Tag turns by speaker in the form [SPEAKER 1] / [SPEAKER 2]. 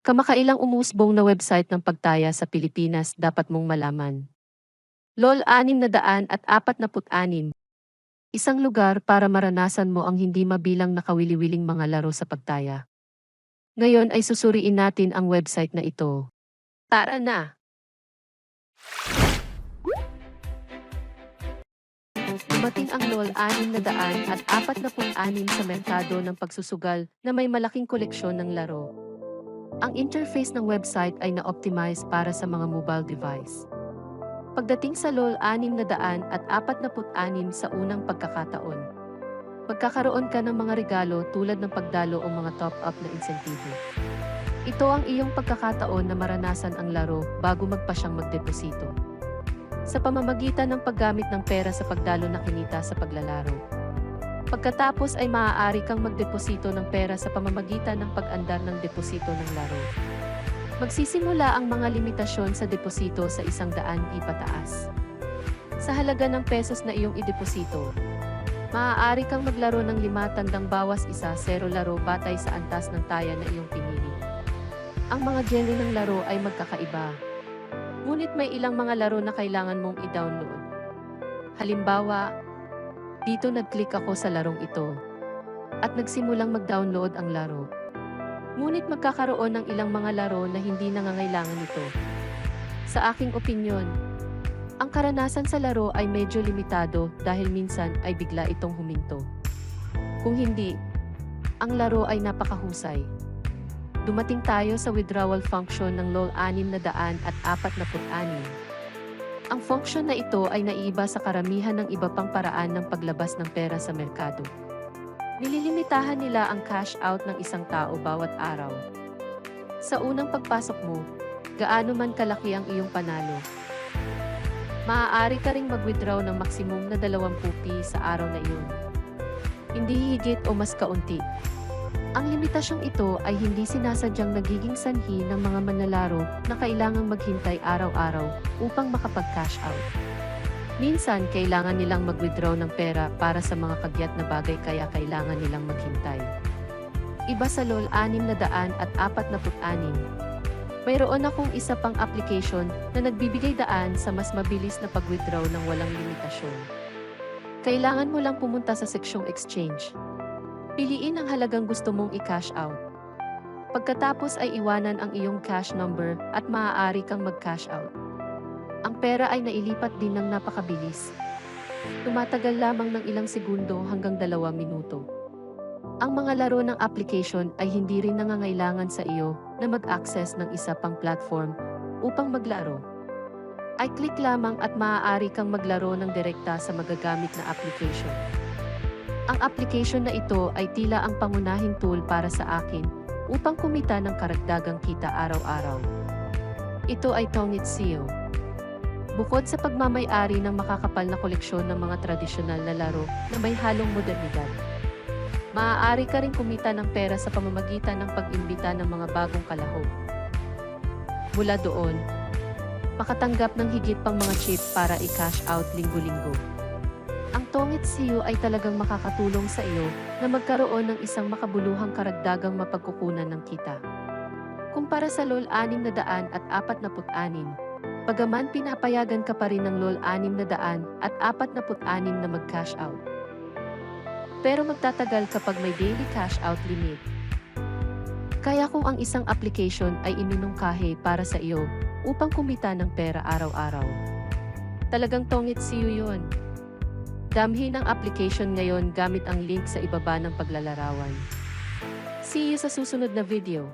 [SPEAKER 1] Kamakailang umusbong na website ng pagtaya sa Pilipinas dapat mong malaman. LOL 646. Isang lugar para maranasan mo ang hindi mabilang na kawili-wiling mga laro sa pagtaya. Ngayon ay susuriin natin ang website na ito. Tara na! Dumating ang LOL 646 sa merkado ng pagsusugal na may malaking koleksyon ng laro. Ang interface ng website ay na-optimize para sa mga mobile device. Pagdating sa LOL 646 sa unang pagkakataon, magkakaroon ka ng mga regalo tulad ng pagdalo o mga top-up na insentibo. Ito ang iyong pagkakataon na maranasan ang laro bago magpasyang magdeposito. Sa pamamagitan ng paggamit ng pera sa pagdalo na kinita sa paglalaro. Pagkatapos ay maaari kang magdeposito ng pera sa pamamagitan ng pag-andar ng deposito ng laro. Magsisimula ang mga limitasyon sa deposito sa 100 ipataas. Sa halaga ng pesos na iyong ideposito, maaari kang maglaro ng 5 tandang bawas isa 0 laro batay sa antas ng taya na iyong pinili. Ang mga genre ng laro ay magkakaiba. Ngunit may ilang mga laro na kailangan mong i-download. Halimbawa, dito nag-click ako sa larong ito at nagsimulang mag-download ang laro. Ngunit magkakaroon ng ilang mga laro na hindi nangangailangan nito. Sa aking opinyon, ang karanasan sa laro ay medyo limitado dahil minsan ay bigla itong huminto. Kung hindi, ang laro ay napakahusay. Dumating tayo sa withdrawal function ng LOL 646. Ang function na ito ay naiiba sa karamihan ng iba pang paraan ng paglabas ng pera sa merkado. Nililimitahan nila ang cash out ng isang tao bawat araw. Sa unang pagpasok mo, gaano man kalaki ang iyong panalo. Maaari ka ring mag-withdraw ng maksimum na 20p sa araw na iyon. Hindi higit o mas kaunti. Ang limitasyong ito ay hindi sinasadyang nagiging sanhi ng mga manlalaro na kailangang maghintay araw-araw upang makapag-cash out. Minsan, kailangan nilang mag-withdraw ng pera para sa mga kagyat na bagay kaya kailangan nilang maghintay. Iba sa LOL 646, mayroon akong isa pang application na nagbibigay daan sa mas mabilis na pag-withdraw ng walang limitasyon. Kailangan mo lang pumunta sa seksyong exchange. Piliin ang halagang gusto mong i-cash out. Pagkatapos ay iwanan ang iyong cash number at maaari kang mag-cash out. Ang pera ay nailipat din ng napakabilis. Tumatagal lamang ng ilang segundo hanggang 2 minuto. Ang mga laro ng application ay hindi rin nangangailangan sa iyo na mag-access ng isa pang platform upang maglaro. Ay click lamang at maaari kang maglaro ng direkta sa magagamit na application. Ang application na ito ay tila ang pangunahing tool para sa akin upang kumita ng karagdagang kita araw-araw. Ito ay Tongitseo. Bukod sa pagmamay-ari ng makakapal na koleksyon ng mga tradisyonal na laro na may halong modernidad, maaari ka ring kumita ng pera sa pamamagitan ng pag-imbita ng mga bagong kalahok. Mula doon, makatanggap ng higit pang mga chip para i-cash out linggo-linggo. Ang Tongitseo ay talagang makakatulong sa iyo na magkaroon ng isang makabuluhang karagdagang mapagkukunan ng kita. Kumpara sa LOL 646, bagaman pinapayagan ka pa rin ng LOL 646 na mag-cash out. Pero magtatagal kapag may daily cash out limit. Kaya kung ang isang application ay iminungkahi para sa iyo upang kumita ng pera araw-araw, talagang Tongitseo yun. Damhin ang application ngayon gamit ang link sa ibaba ng paglalarawan. See you sa susunod na video.